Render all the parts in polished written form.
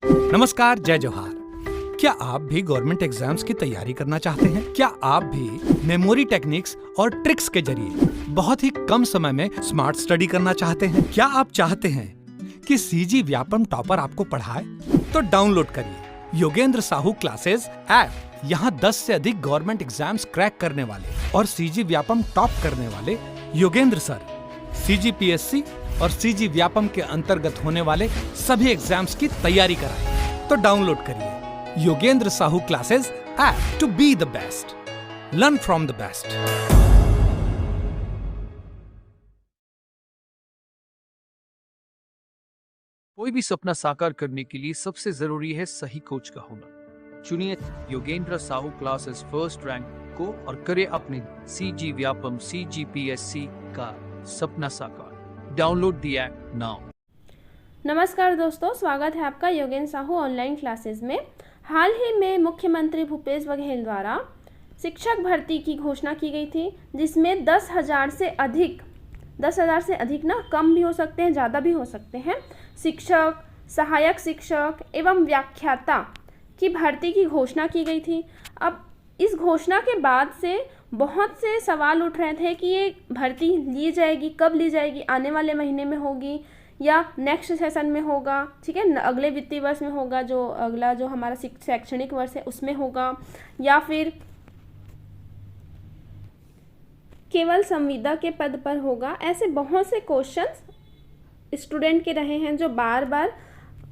नमस्कार, जय जोहार। क्या आप भी गवर्नमेंट एग्जाम्स की तैयारी करना चाहते हैं? क्या आप भी मेमोरी टेक्निक्स और ट्रिक्स के जरिए बहुत ही कम समय में स्मार्ट स्टडी करना चाहते हैं? क्या आप चाहते हैं कि सीजी व्यापम टॉपर आपको पढ़ाए? तो डाउनलोड करिए योगेंद्र साहू क्लासेस ऐप। यहाँ 10 से अधिक गवर्नमेंट एग्जाम्स क्रैक करने वाले और सीजी व्यापम टॉप करने वाले योगेंद्र सर CGPSC और सीजी व्यापम के अंतर्गत होने वाले सभी एग्जाम्स की तैयारी कराएं। तो डाउनलोड करिए Yogendra Sahu classes app to be the best, learn from the best. कोई भी सपना साकार करने के लिए सबसे जरूरी है सही कोच का होना। चुनिए Yogendra Sahu classes first rank को और करे अपने सीजी व्यापम CGPSC का सपना साकार। Download the app now. नमस्कार दोस्तों, स्वागत है आपका योगेंद्र साहू ऑनलाइन क्लासेस में। हाल ही में मुख्यमंत्री भूपेश बघेल द्वारा शिक्षक भर्ती की घोषणा की गई थी, जिसमें 10,000 से अधिक ना, कम भी हो सकते हैं, ज़्यादा भी हो सकते हैं, शिक्षक, सहायक शिक्षक एवं व्याख्याता की भर्ती की घोषणा की गई थी। अब इस घोषणा के बाद से बहुत से सवाल उठ रहे थे कि ये भर्ती ली जाएगी, कब ली जाएगी, आने वाले महीने में होगी या नेक्स्ट सेशन में होगा, ठीक है, अगले वित्तीय वर्ष में होगा, जो अगला जो हमारा शैक्षणिक वर्ष है उसमें होगा, या फिर केवल संविदा के पद पर होगा। ऐसे बहुत से क्वेश्चंस स्टूडेंट के रहे हैं जो बार बार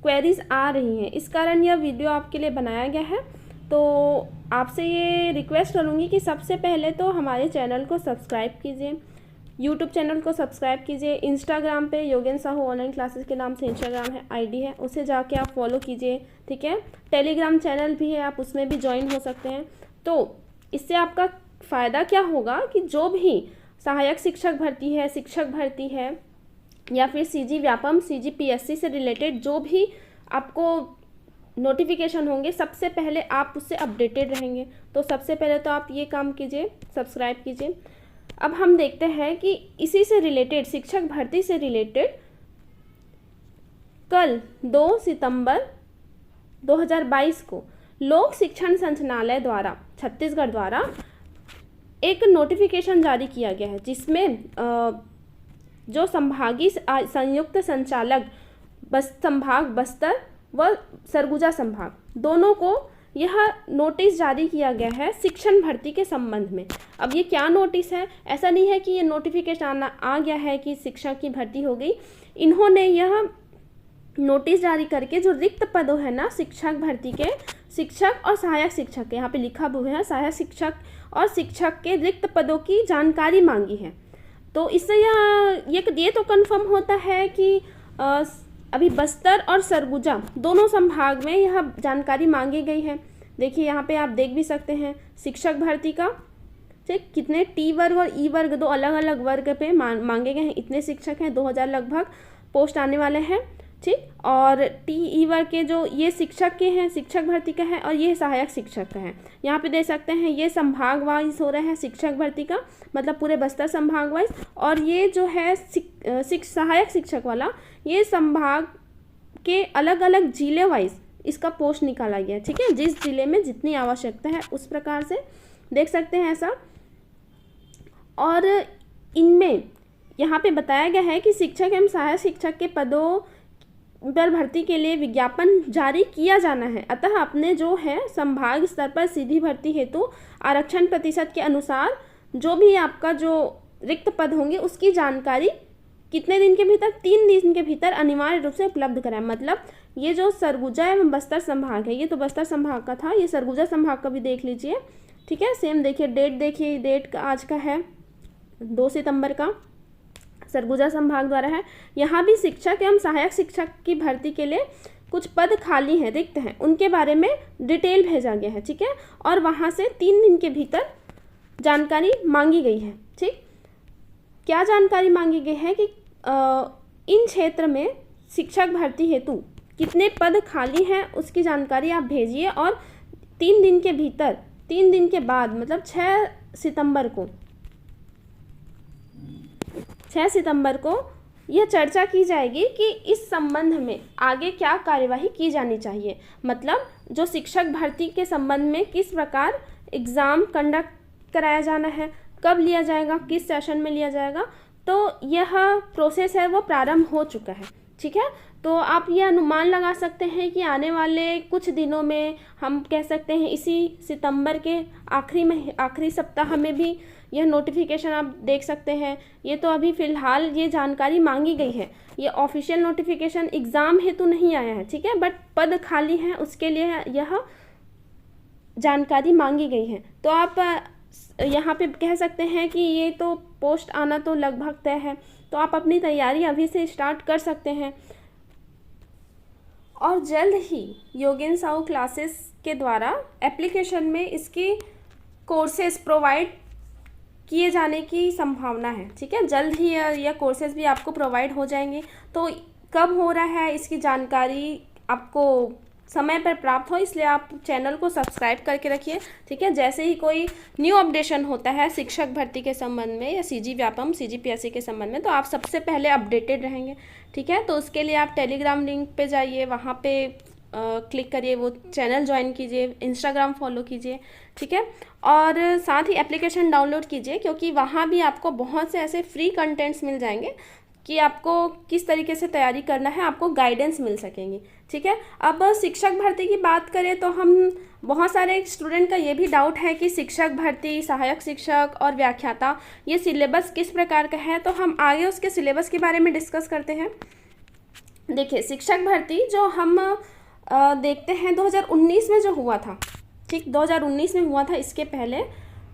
क्वेरीज आ रही हैं। इस कारण यह वीडियो आपके लिए बनाया गया है। तो आपसे ये रिक्वेस्ट करूँगी कि सबसे पहले तो हमारे चैनल को सब्सक्राइब कीजिए, यूट्यूब चैनल को सब्सक्राइब कीजिए, इंस्टाग्राम पे योगेंद्र साहू ऑनलाइन क्लासेस के नाम से इंस्टाग्राम है, ID है, उसे जाके आप फॉलो कीजिए, ठीक है। टेलीग्राम चैनल भी है, आप उसमें भी ज्वाइन हो सकते हैं। तो इससे आपका फ़ायदा क्या होगा कि जो भी सहायक शिक्षक भर्ती है, शिक्षक भर्ती है, या फिर सीजी व्यापम CGPSC से रिलेटेड जो भी आपको नोटिफिकेशन होंगे, सबसे पहले आप उससे अपडेटेड रहेंगे। तो सबसे पहले तो आप ये काम कीजिए, सब्सक्राइब कीजिए। अब हम देखते हैं कि इसी से रिलेटेड, शिक्षक भर्ती से रिलेटेड, कल 2 सितंबर 2022 को लोक शिक्षण संचालनालय द्वारा, छत्तीसगढ़ द्वारा एक नोटिफिकेशन जारी किया गया है, जिसमें जो संभागीय संयुक्त संचालक संभाग बस्तर व सरगुजा संभाग, दोनों को यह नोटिस जारी किया गया है शिक्षण भर्ती के संबंध में। अब ये क्या नोटिस है? ऐसा नहीं है कि ये नोटिफिकेशन आ गया है कि शिक्षक की भर्ती हो गई। इन्होंने यह नोटिस जारी करके जो रिक्त पदों है ना शिक्षक भर्ती के, शिक्षक और सहायक शिक्षक के, यहाँ पे लिखा हुआ है सहायक शिक्षक और शिक्षक के रिक्त पदों की जानकारी मांगी है। तो इससे ये तो कंफर्म होता है कि अभी बस्तर और सरगुजा दोनों संभाग में यह जानकारी मांगी गई है। देखिए यहाँ पे आप देख भी सकते हैं शिक्षक भर्ती का, ठीक, कितने T वर्ग और E वर्ग, दो अलग अलग वर्ग पे मांगे गए हैं। इतने शिक्षक हैं, 2000 लगभग पोस्ट आने वाले हैं, ठीक। और TE वर्ग के जो ये शिक्षक के हैं, शिक्षक भर्ती का है, और ये सहायक शिक्षक का है। यहाँ पे देख सकते हैं ये संभाग वाइज हो रहा है शिक्षक भर्ती का, मतलब पूरे बस्तर संभाग वाइज, और ये जो है सहायक शिक्षक वाला, ये संभाग के अलग अलग जिले वाइज इसका पोस्ट निकाला गया है, ठीक है। जिस जिले में जितनी आवश्यकता है उस प्रकार से देख सकते हैं ऐसा। और इनमें यहाँ पे बताया गया है कि शिक्षक एवं सहायक शिक्षक के पदों पर भर्ती के लिए विज्ञापन जारी किया जाना है। अतः अपने जो है संभाग स्तर पर सीधी भर्ती हेतु आरक्षण प्रतिशत के अनुसार जो भी आपका जो रिक्त पद होंगे उसकी जानकारी कितने दिन के भीतर, 3 दिन के भीतर अनिवार्य रूप से उपलब्ध कराएं। मतलब ये जो सरगुजा एवं बस्तर संभाग है, ये तो बस्तर संभाग का था, ये सरगुजा संभाग का भी देख लीजिए, ठीक है। सेम देखिए, डेट देखिए, डेट आज का है 2 सितंबर का, सरगुजा संभाग द्वारा है। यहाँ भी शिक्षक एवं सहायक शिक्षक की भर्ती के लिए कुछ पद खाली हैं, रिक्त हैं, उनके बारे में डिटेल भेजा गया है, ठीक है। और वहाँ से 3 दिन के भीतर जानकारी मांगी गई है, ठीक। क्या जानकारी मांगी गई है कि इन क्षेत्र में शिक्षक भर्ती हेतु कितने पद खाली हैं उसकी जानकारी आप भेजिए, और 3 दिन के भीतर, 3 दिन के बाद, मतलब 6 सितंबर को यह चर्चा की जाएगी कि इस संबंध में आगे क्या कार्यवाही की जानी चाहिए। मतलब जो शिक्षक भर्ती के संबंध में किस प्रकार एग्ज़ाम कंडक्ट कराया जाना है, कब लिया जाएगा, किस सेशन में लिया जाएगा, तो यह प्रोसेस है वो प्रारंभ हो चुका है। ठीक है, तो आप ये अनुमान लगा सकते हैं कि आने वाले कुछ दिनों में, हम कह सकते हैं इसी सितंबर के आखिरी सप्ताह में भी यह नोटिफिकेशन आप देख सकते हैं। ये तो अभी फ़िलहाल ये जानकारी मांगी गई है, ये ऑफिशियल नोटिफिकेशन एग्ज़ाम हेतु नहीं आया है। ठीक है, बट पद खाली हैं उसके लिए यह जानकारी मांगी गई है। तो आप यहाँ पे कह सकते हैं कि ये तो पोस्ट आना तो लगभग तय है, तो आप अपनी तैयारी अभी से स्टार्ट कर सकते हैं। और जल्द ही योगेंद्र साहू क्लासेस के द्वारा एप्लीकेशन में इसकी कोर्सेज प्रोवाइड किए जाने की संभावना है। ठीक है, जल्द ही यह कोर्सेज भी आपको प्रोवाइड हो जाएंगे। तो कब हो रहा है इसकी जानकारी आपको समय पर प्राप्त हो, इसलिए आप चैनल को सब्सक्राइब करके रखिए। ठीक है, जैसे ही कोई न्यू अपडेशन होता है शिक्षक भर्ती के संबंध में या सीजी व्यापम CGPSC के संबंध में, तो आप सबसे पहले अपडेटेड रहेंगे। ठीक है, तो उसके लिए आप टेलीग्राम लिंक पे जाइए, वहाँ पे क्लिक करिए, वो चैनल ज्वाइन कीजिए, इंस्टाग्राम फॉलो कीजिए। ठीक है, और साथ ही एप्लीकेशन डाउनलोड कीजिए, क्योंकि वहाँ भी आपको बहुत से ऐसे फ्री कंटेंट्स मिल जाएंगे कि आपको किस तरीके से तैयारी करना है, आपको गाइडेंस मिल सकेंगी। ठीक है, अब शिक्षक भर्ती की बात करें तो हम बहुत सारे स्टूडेंट का ये भी डाउट है कि शिक्षक भर्ती, सहायक शिक्षक और व्याख्याता ये सिलेबस किस प्रकार का है, तो हम आगे उसके सिलेबस के बारे में डिस्कस करते हैं। देखिए, शिक्षक भर्ती जो हम देखते हैं 2019 में जो हुआ था, ठीक 2019 में हुआ था, इसके पहले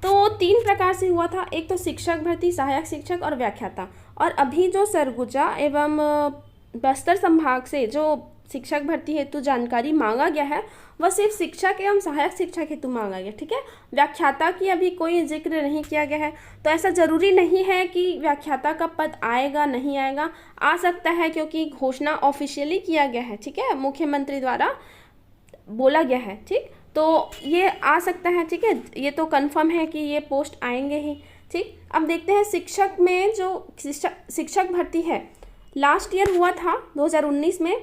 तो 3 प्रकार से हुआ था। एक तो शिक्षक भर्ती, सहायक शिक्षक और व्याख्याता। और अभी जो सरगुजा एवं बस्तर संभाग से जो शिक्षक भर्ती हेतु जानकारी मांगा गया है वह सिर्फ शिक्षक एवं सहायक शिक्षक हेतु मांगा गया। ठीक है, व्याख्याता की अभी कोई जिक्र नहीं किया गया है। तो ऐसा ज़रूरी नहीं है कि व्याख्याता का पद आएगा, नहीं आएगा, आ सकता है, क्योंकि घोषणा ऑफिशियली किया गया है। ठीक है, मुख्यमंत्री द्वारा बोला गया है। ठीक, तो ये आ सकता है। ठीक है, ये तो कंफर्म है कि ये पोस्ट आएंगे ही। ठीक, अब देखते हैं शिक्षक में जो शिक्षक भर्ती है लास्ट ईयर हुआ था 2019 में।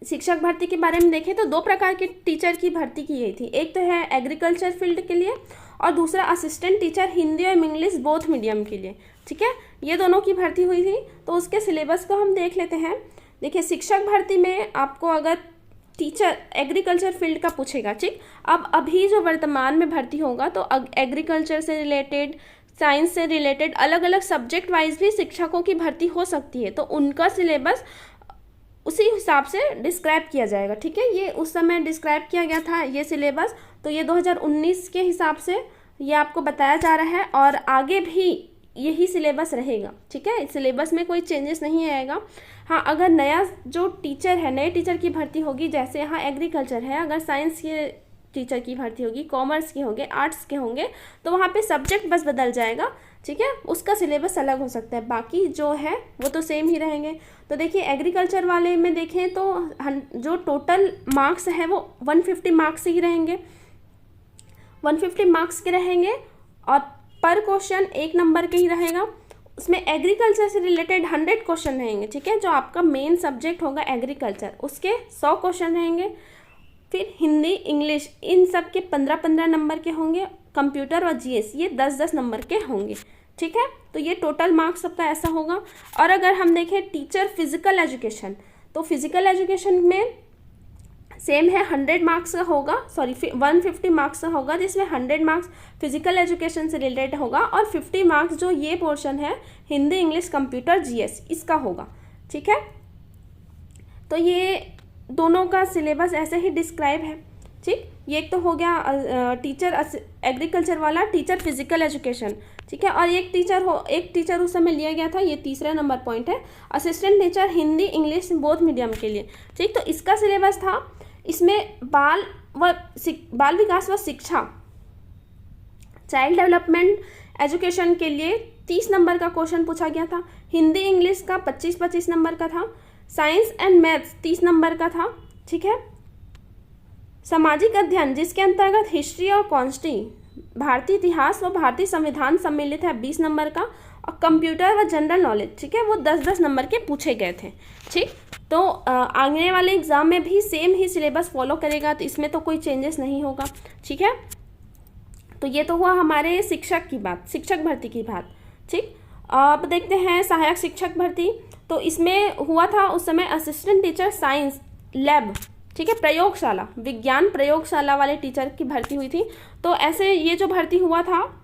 शिक्षक भर्ती के बारे में देखें तो 2 प्रकार के टीचर की भर्ती की गई थी। एक तो है एग्रीकल्चर फील्ड के लिए और दूसरा असिस्टेंट टीचर हिंदी और इंग्लिश बोथ मीडियम के लिए। ठीक है, ये दोनों की भर्ती हुई थी। तो उसके सिलेबस को हम देख लेते हैं। देखिए, शिक्षक भर्ती में आपको अगर टीचर एग्रीकल्चर फील्ड का पूछेगा, ठीक, अब अभी जो वर्तमान में भर्ती होगा तो एग्रीकल्चर से रिलेटेड, साइंस से रिलेटेड अलग अलग सब्जेक्ट वाइज भी शिक्षकों की भर्ती हो सकती है। तो उनका सिलेबस उसी हिसाब से डिस्क्राइब किया जाएगा। ठीक है, ये उस समय डिस्क्राइब किया गया था ये सिलेबस, तो ये 2019 के हिसाब से ये आपको बताया जा रहा है और आगे भी यही सिलेबस रहेगा। ठीक है, सिलेबस में कोई चेंजेस नहीं आएगा। हाँ, अगर नया जो टीचर है, नए टीचर की भर्ती होगी, जैसे यहाँ एग्रीकल्चर है, अगर साइंस के टीचर की भर्ती होगी, कॉमर्स के होंगे, आर्ट्स के होंगे, तो वहाँ पे सब्जेक्ट बस बदल जाएगा। ठीक है, उसका सिलेबस अलग हो सकता है, बाकी जो है वो तो सेम ही रहेंगे। तो देखिए, एग्रीकल्चर वाले में देखें तो जो टोटल मार्क्स है वो 150 मार्क्स ही रहेंगे, 150 मार्क्स के रहेंगे और पर क्वेश्चन 1 नंबर के ही रहेगा। उसमें एग्रीकल्चर से रिलेटेड 100 क्वेश्चन रहेंगे। ठीक है, जो आपका मेन सब्जेक्ट होगा एग्रीकल्चर, उसके 100 क्वेश्चन रहेंगे। फिर हिंदी, इंग्लिश, इन सब के 15-15 नंबर के होंगे। कंप्यूटर और जीएस ये 10-10 नंबर के होंगे। ठीक है, तो ये टोटल मार्क्स सबका ऐसा होगा। और अगर हम देखें टीचर फिजिकल एजुकेशन, तो फिजिकल एजुकेशन में सेम है, 100 मार्क्स का होगा, 150 मार्क्स का होगा, जिसमें 100 मार्क्स फिजिकल एजुकेशन से रिलेटेड होगा और 50 मार्क्स जो ये पोर्शन है हिंदी, इंग्लिश, कंप्यूटर, जीएस, इसका होगा। ठीक है, तो ये दोनों का सिलेबस ऐसे ही डिस्क्राइब है। ठीक, ये एक तो हो गया टीचर एग्रीकल्चर वाला, टीचर फिजिकल एजुकेशन। ठीक है, और एक टीचर उस समय लिया गया था, ये तीसरा नंबर पॉइंट है, assistant teacher Hindi, English both medium के लिए। ठीक, तो इसका सिलेबस था, इसमें बाल विकास व शिक्षा, चाइल्ड डेवलपमेंट एजुकेशन के लिए 30 नंबर का क्वेश्चन पूछा गया था। हिंदी इंग्लिश का 25-25 नंबर का था। साइंस एंड मैथ्स 30 नंबर का था। ठीक है, सामाजिक अध्ययन जिसके अंतर्गत हिस्ट्री और कॉन्स्टी, भारतीय इतिहास व भारतीय संविधान सम्मिलित है, 20 नंबर का। और कंप्यूटर व जनरल नॉलेज, ठीक है, वो 10-10 नंबर के पूछे गए थे। ठीक, तो आने वाले एग्ज़ाम में भी सेम ही सिलेबस फॉलो करेगा, तो इसमें तो कोई चेंजेस नहीं होगा। ठीक है, तो ये तो हुआ हमारे शिक्षक की बात, शिक्षक भर्ती की बात। ठीक, अब देखते हैं सहायक शिक्षक भर्ती। तो इसमें हुआ था उस समय असिस्टेंट टीचर साइंस लैब, ठीक है, प्रयोगशाला, विज्ञान प्रयोगशाला वाले टीचर की भर्ती हुई थी। तो ऐसे ये जो भर्ती हुआ था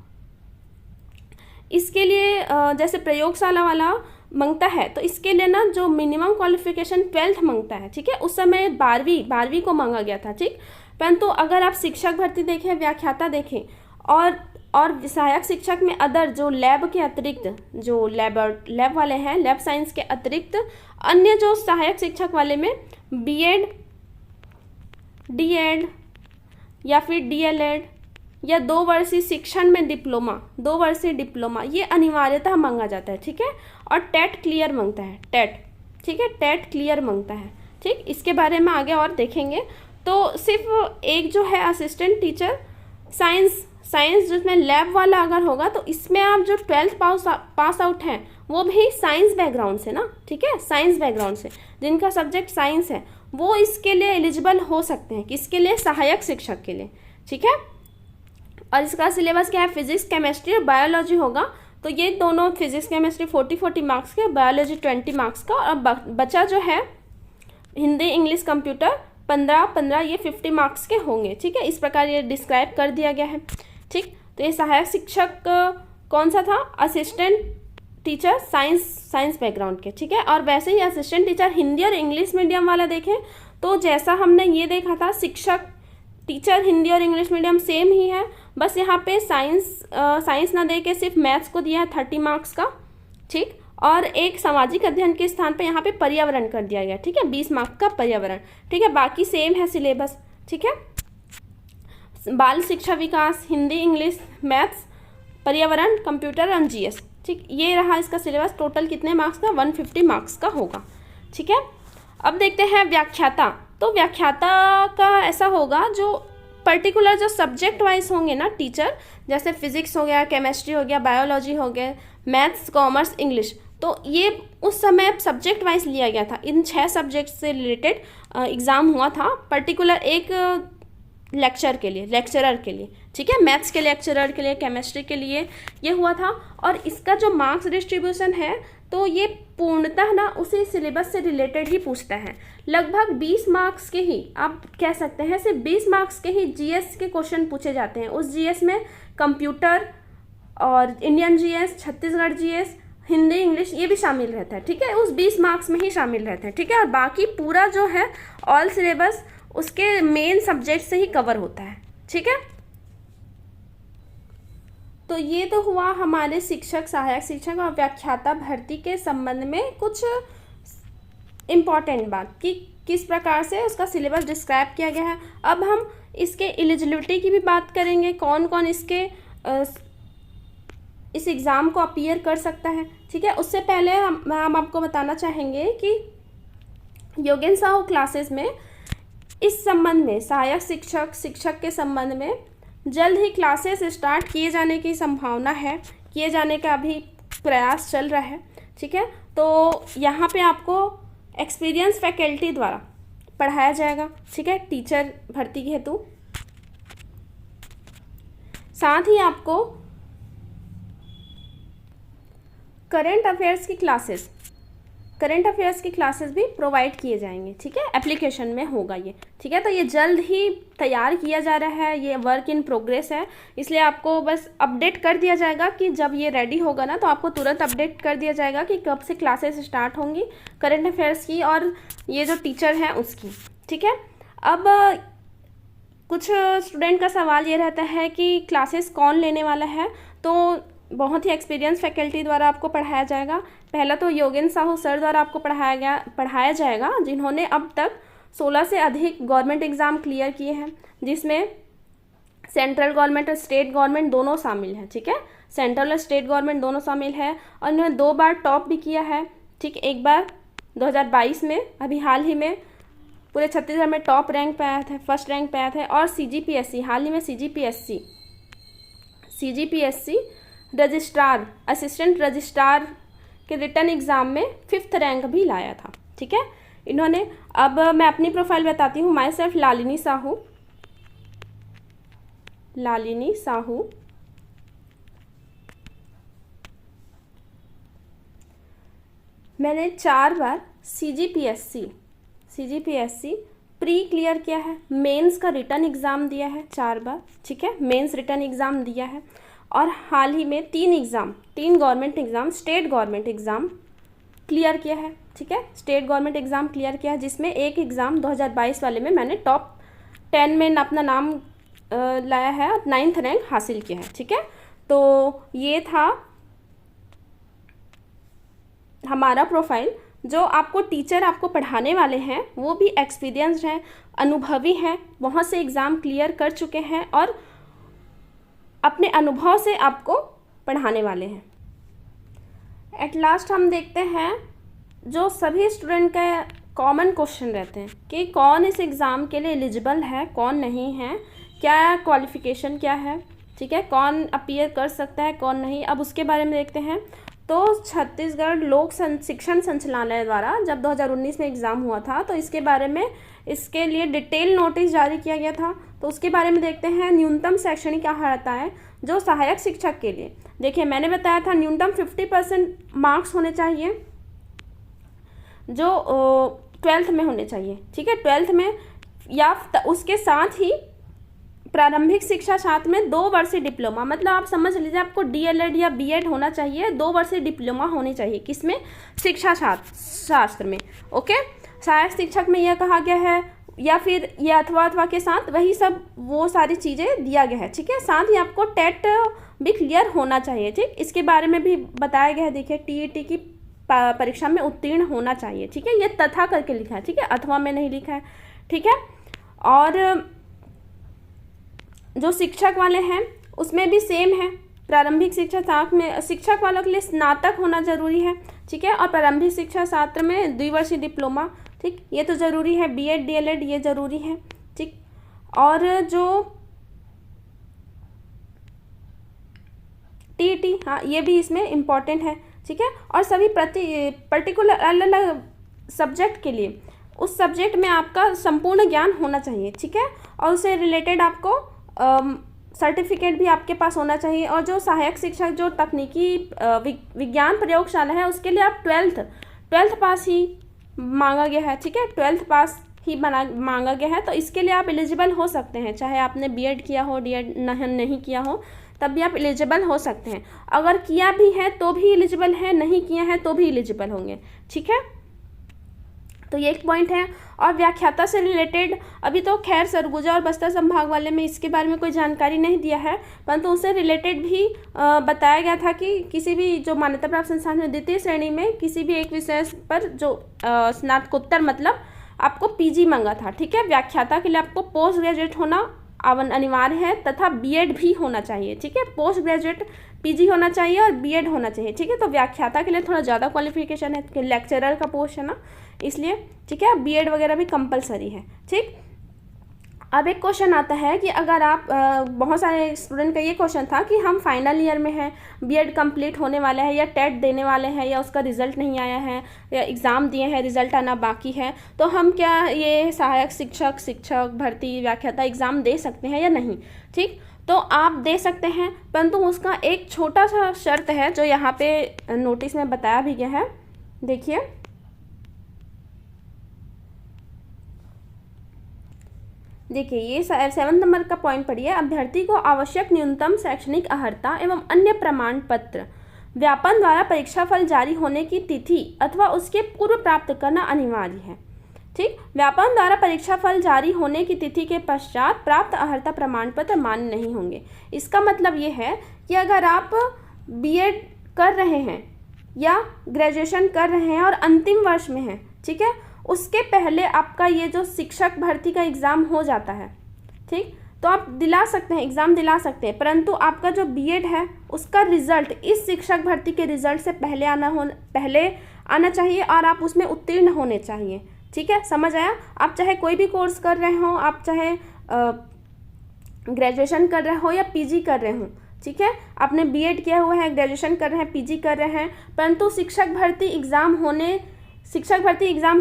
इसके लिए जैसे प्रयोगशाला वाला मांगता है, तो इसके लिए ना जो मिनिमम क्वालिफिकेशन 12th मांगता है। ठीक है, उस समय 12वीं को मांगा गया था। ठीक, परंतु अगर आप शिक्षक भर्ती देखें, व्याख्याता देखें और सहायक शिक्षक में अदर जो लैब के अतिरिक्त जो लैब वाले हैं, लैब साइंस के अतिरिक्त अन्य जो सहायक शिक्षक वाले में बीएड, डीएड या फिर डीएलएड या 2 वर्षीय शिक्षण में डिप्लोमा, 2 वर्षीय डिप्लोमा, ये अनिवार्यतः मांगा जाता है। ठीक है, और टेट क्लियर मांगता है, टेट, ठीक है, टेट क्लियर मांगता है। ठीक, इसके बारे में आगे और देखेंगे। तो सिर्फ एक जो है असिस्टेंट टीचर साइंस जिसमें लैब वाला अगर होगा, तो इसमें आप जो 12th पास आउट हैं वो भी साइंस बैकग्राउंड से ना, ठीक है, साइंस बैकग्राउंड से जिनका सब्जेक्ट साइंस है वो इसके लिए एलिजिबल हो सकते हैं, किसके लिए, सहायक शिक्षक के लिए। ठीक है, और इसका सिलेबस क्या है, फिजिक्स, केमिस्ट्री और बायोलॉजी होगा। तो ये दोनों फिजिक्स केमिस्ट्री 40 मार्क्स के, बायोलॉजी 20 मार्क्स का, और बचा जो है हिंदी, इंग्लिश, कंप्यूटर 15 ये 50 मार्क्स के होंगे। ठीक है, इस प्रकार ये डिस्क्राइब कर दिया गया है। ठीक, तो ये सहायक शिक्षक कौन सा था, असिस्टेंट टीचर साइंस बैकग्राउंड के। ठीक है, और वैसे ही असिस्टेंट टीचर हिंदी और इंग्लिश मीडियम वाला देखें तो जैसा हमने ये देखा था, शिक्षक टीचर हिंदी और इंग्लिश मीडियम सेम ही है, बस यहाँ पे साइंस ना दे के सिर्फ मैथ्स को दिया है 30 मार्क्स का। ठीक, और एक सामाजिक अध्ययन के स्थान पे यहाँ पे पर्यावरण कर दिया गया। ठीक है, 20 मार्क्स का पर्यावरण। ठीक है, बाकी सेम है सिलेबस। ठीक है, बाल शिक्षा विकास, हिंदी, इंग्लिश, मैथ्स, पर्यावरण, कंप्यूटर और जीएस। ठीक, ये रहा इसका सिलेबस। टोटल कितने मार्क्स का, 150 मार्क्स का होगा। ठीक है, अब देखते हैं व्याख्याता। तो व्याख्याता का ऐसा होगा जो पर्टिकुलर जो सब्जेक्ट वाइज होंगे ना टीचर, जैसे फिजिक्स हो गया, केमिस्ट्री हो गया, बायोलॉजी हो गया, मैथ्स, कॉमर्स, इंग्लिश, तो ये उस समय सब्जेक्ट वाइज लिया गया था। इन 6 सब्जेक्ट से रिलेटेड एग्ज़ाम हुआ था पर्टिकुलर एक लेक्चरर के लिए। ठीक है, मैथ्स के लेक्चरर के लिए, केमिस्ट्री के लिए ये हुआ था। और इसका जो मार्क्स डिस्ट्रीब्यूशन है तो ये पूर्णतः ना उसी सिलेबस से रिलेटेड ही पूछता है। लगभग 20 मार्क्स के ही, आप कह सकते हैं सिर्फ 20 मार्क्स के ही जीएस के क्वेश्चन पूछे जाते हैं। उस जीएस में कंप्यूटर और Indian GS, Chhattisgarh GS, Hindi, English ये भी शामिल रहता है। ठीक है, उस 20 मार्क्स में ही शामिल रहते हैं। ठीक है, और बाकी पूरा जो है ऑल सिलेबस उसके मेन सब्जेक्ट से ही कवर होता है। ठीक है, तो ये तो हुआ हमारे शिक्षक, सहायक शिक्षक और व्याख्याता भर्ती के संबंध में कुछ इम्पॉर्टेंट बात कि किस प्रकार से उसका सिलेबस डिस्क्राइब किया गया है। अब हम इसके एलिजिबिलिटी की भी बात करेंगे, कौन कौन इस एग्ज़ाम को अपीयर कर सकता है। ठीक है, उससे पहले हम आपको बताना चाहेंगे कि योगेंद्र साहू क्लासेस में इस संबंध में सहायक शिक्षक के संबंध में जल्द ही क्लासेस स्टार्ट किए जाने की संभावना है, किए जाने का अभी प्रयास चल रहा है। ठीक है, तो यहाँ पे आपको एक्सपीरियंस फैकल्टी द्वारा पढ़ाया जाएगा। ठीक है, टीचर भर्ती के हेतु। साथ ही आपको करंट अफेयर्स की क्लासेस भी प्रोवाइड किए जाएंगे। ठीक है, एप्लीकेशन में होगा ये। ठीक है, तो ये जल्द ही तैयार किया जा रहा है, ये वर्क इन प्रोग्रेस है, इसलिए आपको बस अपडेट कर दिया जाएगा कि जब ये रेडी होगा ना तो आपको तुरंत अपडेट कर दिया जाएगा कि कब से क्लासेस स्टार्ट होंगी करंट अफेयर्स की और ये जो टीचर हैं उसकी। ठीक है, अब कुछ स्टूडेंट का सवाल ये रहता है कि क्लासेस कौन लेने वाला है, तो बहुत ही एक्सपीरियंस फैकल्टी द्वारा आपको पढ़ाया जाएगा। पहला तो योगेंद्र साहू सर द्वारा आपको पढ़ाया जाएगा, जिन्होंने अब तक 16 से अधिक गवर्नमेंट एग्ज़ाम क्लियर किए हैं, जिसमें सेंट्रल गवर्नमेंट और स्टेट गवर्नमेंट दोनों शामिल हैं। ठीक है, सेंट्रल और स्टेट गवर्नमेंट दोनों शामिल है, और इन्होंने 2 बार टॉप भी किया है। ठीक, एक बार 2022 में, अभी हाल ही में पूरे छत्तीसगढ़ में टॉप रैंक पे आया था, फर्स्ट रैंक पे आया था। और CGPSC, हाल ही में CGPSC रजिस्ट्रार, असिस्टेंट रजिस्ट्रार के रिटर्न एग्ज़ाम में 5th रैंक भी लाया था। ठीक है, इन्होंने। अब मैं अपनी प्रोफाइल बताती हूँ। Myself Lalini Sahu. लालिनी साहू। मैंने 4 बार CGPSC प्री क्लियर किया है, मेंस का रिटर्न एग्ज़ाम दिया है 4 बार। ठीक है, मेंस रिटर्न एग्ज़ाम दिया है, और हाल ही में 3 government exam, state government exam clear किया है। ठीक है, स्टेट गवर्नमेंट एग्ज़ाम क्लियर किया है, जिसमें एक एग्ज़ाम 2022 वाले में मैंने टॉप 10 में अपना नाम लाया है और 9th रैंक हासिल किया है। ठीक है, तो ये था हमारा प्रोफाइल। जो आपको टीचर आपको पढ़ाने वाले हैं वो भी एक्सपीरियंस्ड हैं, अनुभवी हैं, बहुत से एग्ज़ाम क्लियर कर चुके हैं और अपने अनुभव से आपको पढ़ाने वाले हैं। एट लास्ट हम देखते हैं जो सभी स्टूडेंट का कॉमन क्वेश्चन रहते हैं कि कौन इस एग्ज़ाम के लिए एलिजिबल है, कौन नहीं है, क्या क्वालिफ़िकेशन क्या है। ठीक है, कौन अपीयर कर सकता है, कौन नहीं। अब उसके बारे में देखते हैं। तो छत्तीसगढ़ लोक शिक्षण संचालनालय द्वारा जब 2019 में एग्ज़ाम हुआ था तो इसके बारे में, इसके लिए डिटेल नोटिस जारी किया गया था। तो उसके बारे में देखते हैं। न्यूनतम शैक्षणिक अर्हता है जो सहायक शिक्षक के लिए। देखिए, मैंने बताया था न्यूनतम 50% मार्क्स होने चाहिए जो 12th में होने चाहिए। ठीक है, 12th में, या उसके साथ ही प्रारंभिक शिक्षा छात्र में 2 वर्षीय डिप्लोमा, मतलब आप समझ लीजिए आपको DLED या BEd होना चाहिए, 2 वर्षीय डिप्लोमा होनी चाहिए। किसमें? शिक्षा शास्त्र में। ओके, सहायक शिक्षक में यह कहा गया है, या फिर ये अथवा के साथ वही सब वो सारी चीज़ें दिया गया है। ठीक है, साथ ही आपको टेट भी क्लियर होना चाहिए। ठीक, इसके बारे में भी बताया गया है। देखिए, TET की परीक्षा में उत्तीर्ण होना चाहिए। ठीक है, ये तथा करके लिखा है। ठीक है, अथवा में नहीं लिखा है। ठीक है, और जो शिक्षक वाले हैं उसमें भी सेम है। प्रारंभिक शिक्षा छात्र में शिक्षक वालों के लिए स्नातक होना जरूरी है। ठीक है, और प्रारंभिक शिक्षा छात्र में 2 वर्षीय डिप्लोमा। ठीक, ये तो ज़रूरी है। BEd DLED ये ज़रूरी है। ठीक, और जो TET, हाँ, ये भी इसमें इम्पॉर्टेंट है। ठीक है, और सभी पर्टिकुलर अलग अलग सब्जेक्ट के लिए उस सब्जेक्ट में आपका संपूर्ण ज्ञान होना चाहिए। ठीक है, और उससे रिलेटेड आपको सर्टिफिकेट भी आपके पास होना चाहिए। और जो सहायक शिक्षक जो तकनीकी विज्ञान प्रयोगशाला है उसके लिए आप 12th पास ही मांगा गया है। ठीक है, 12th पास ही मांगा गया है। तो इसके लिए आप एलिजिबल हो सकते हैं, चाहे आपने BEd किया हो, DEd नहीं किया हो, तब भी आप एलिजिबल हो सकते हैं। अगर किया भी है तो भी एलिजिबल है, नहीं किया है तो भी एलिजिबल होंगे। ठीक है, तो ये एक पॉइंट है। और व्याख्याता से रिलेटेड अभी तो खैर सरगुजा और बस्तर संभाग वाले में इसके बारे में कोई जानकारी नहीं दिया है, परंतु उससे रिलेटेड भी बताया गया था कि किसी भी जो मान्यता प्राप्त संस्थान में द्वितीय श्रेणी में किसी भी एक विषय पर जो स्नातकोत्तर मतलब आपको PG मांगा था। ठीक है, व्याख्याता के लिए आपको पोस्ट ग्रेजुएट होना अनिवार्य है तथा BEd भी होना चाहिए। ठीक है, पोस्ट ग्रेजुएट PG होना चाहिए और BEd होना चाहिए। ठीक है, तो व्याख्याता के लिए थोड़ा ज़्यादा क्वालिफिकेशन है कि लेक्चरर का पोस्ट है ना, इसलिए। ठीक है, BEd वगैरह भी कंपलसरी है। ठीक, अब एक क्वेश्चन आता है कि अगर आप बहुत सारे स्टूडेंट का ये क्वेश्चन था कि हम फाइनल ईयर में हैं, BEd कंप्लीट होने वाला है या टेट देने वाले हैं या उसका रिजल्ट नहीं आया है या एग्ज़ाम दिए हैं रिजल्ट आना बाकी है, तो हम क्या ये सहायक शिक्षक भर्ती व्याख्याता एग्ज़ाम दे सकते हैं या नहीं। ठीक, तो आप दे सकते हैं, परंतु उसका एक छोटा सा शर्त है जो यहाँ पे नोटिस में बताया भी गया है। देखिए, ये 7 नंबर का पॉइंट पढ़िए। अभ्यर्थी को आवश्यक न्यूनतम शैक्षणिक अर्हता एवं अन्य प्रमाण पत्र व्यापन द्वारा परीक्षाफल जारी होने की तिथि अथवा उसके पूर्व प्राप्त करना अनिवार्य है। ठीक, व्यापन द्वारा परीक्षाफल जारी होने की तिथि के पश्चात प्राप्त अर्हता प्रमाण पत्र मान्य नहीं होंगे। इसका मतलब ये है कि अगर आप BEd कर रहे हैं या ग्रेजुएशन कर रहे हैं और अंतिम वर्ष में हैं, ठीक है, उसके पहले आपका ये जो शिक्षक भर्ती का एग्ज़ाम हो जाता है। ठीक, तो आप दिला सकते हैं, एग्ज़ाम दिला सकते हैं, परंतु आपका जो BEd है उसका रिजल्ट इस शिक्षक भर्ती के रिजल्ट से पहले आना चाहिए और आप उसमें उत्तीर्ण होने चाहिए। ठीक है, समझ आया। आप चाहे कोई भी कोर्स कर रहे हो, आप चाहे ग्रेजुएशन कर रहे हो या PG कर रहे हो, ठीक है, आपने बीएड किया हुआ है, ग्रेजुएशन कर रहे हैं, पीजी कर रहे हैं, परंतु शिक्षक भर्ती एग्ज़ाम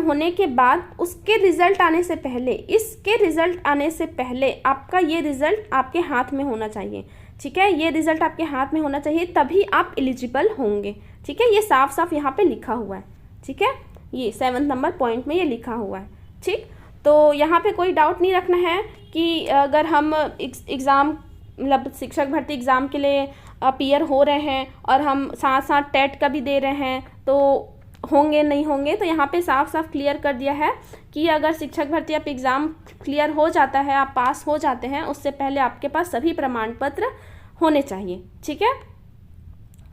होने के बाद उसके रिज़ल्ट आने से पहले, इसके रिज़ल्ट आने से पहले आपका ये रिज़ल्ट आपके हाथ में होना चाहिए। ठीक है, ये रिज़ल्ट आपके हाथ में होना चाहिए, तभी आप एलिजिबल होंगे। ठीक है, ये साफ साफ यहाँ पे लिखा हुआ है। ठीक है, ये 7 नंबर पॉइंट में ये लिखा हुआ है। ठीक, तो यहाँ पे कोई डाउट नहीं रखना है कि अगर हम एग्ज़ाम मतलब शिक्षक भर्ती एग्ज़ाम के लिए अपीयर हो रहे हैं और हम साथ साथ टेट का भी दे रहे हैं तो होंगे नहीं होंगे, तो यहाँ पे साफ साफ क्लियर कर दिया है कि अगर शिक्षक भर्ती आप एग्ज़ाम क्लियर हो जाता है, आप पास हो जाते हैं, उससे पहले आपके पास सभी प्रमाण पत्र होने चाहिए। ठीक है,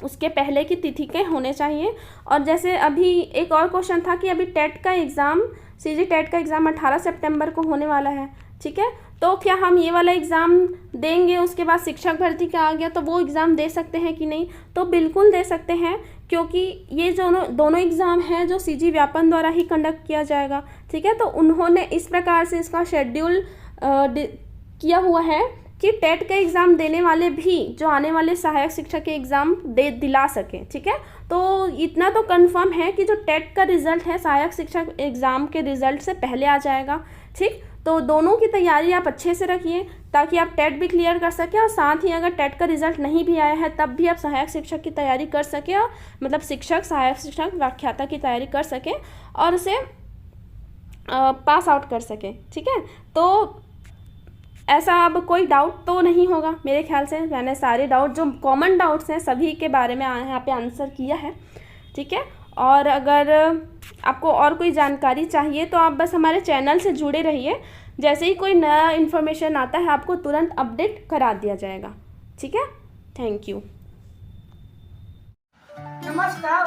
उसके पहले की तिथि के होने चाहिए। और जैसे अभी एक और क्वेश्चन था कि अभी टेट का एग्ज़ाम, सीजी टेट का एग्ज़ाम 18 सितंबर को होने वाला है। ठीक है, तो क्या हम ये वाला एग्ज़ाम देंगे, उसके बाद शिक्षक भर्ती का आ गया तो वो एग्ज़ाम दे सकते हैं कि नहीं? तो बिल्कुल दे सकते हैं, क्योंकि ये जो दोनों एग्ज़ाम हैं जो सीजी व्यापम द्वारा ही कंडक्ट किया जाएगा। ठीक है, तो उन्होंने इस प्रकार से इसका शेड्यूल किया हुआ है कि टेट का एग्ज़ाम देने वाले भी जो आने वाले सहायक शिक्षक के एग्ज़ाम दिला सकें। ठीक है, तो इतना तो कंफर्म है कि जो टेट का रिज़ल्ट है सहायक शिक्षक एग्ज़ाम के रिज़ल्ट से पहले आ जाएगा। ठीक, तो दोनों की तैयारी आप अच्छे से रखिए ताकि आप टेट भी क्लियर कर सकें, और साथ ही अगर टेट का रिज़ल्ट नहीं भी आया है तब भी आप सहायक शिक्षक की तैयारी कर सकें, और मतलब सहायक शिक्षक व्याख्याता की तैयारी कर सकें और उसे पास आउट कर सकें। ठीक है, तो ऐसा अब कोई डाउट तो नहीं होगा मेरे ख्याल से। मैंने सारे डाउट जो कॉमन डाउट्स हैं सभी के बारे में यहाँ पे आंसर किया है। ठीक है, और अगर आपको और कोई जानकारी चाहिए तो आप बस हमारे चैनल से जुड़े रहिए, जैसे ही कोई नया इन्फॉर्मेशन आता है आपको तुरंत अपडेट करा दिया जाएगा। ठीक है, थैंक यू। नमस्कार,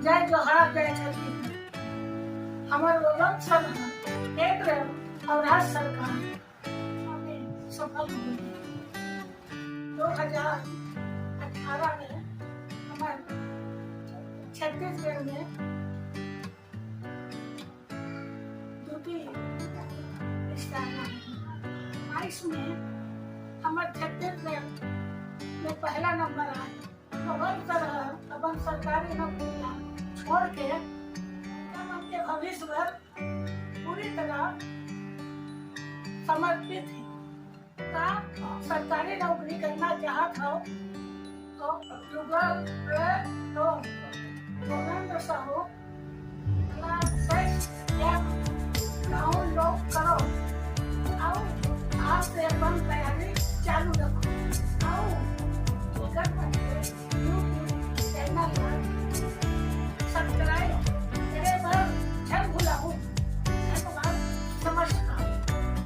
जय जोहार, जय छत्तीसगढ़। हमारे लोगन सब एक और राज्य सरकार सफल हुई। 2018 में हमारे छत्तीसगढ़ में ड्यूटी स्थापना हुई। 22 में हमारे छत्तीसगढ़ में पहला नंबर आया। तो हर तरह अपन सरकारी नौकरियां छोड़ के हम अपने भविष्य पर पूरी तरह समर्पित है। सरकारी नौकरी करना चाहता हो तो गूगल पे तो गोविंद साहू डाउनलोड करो।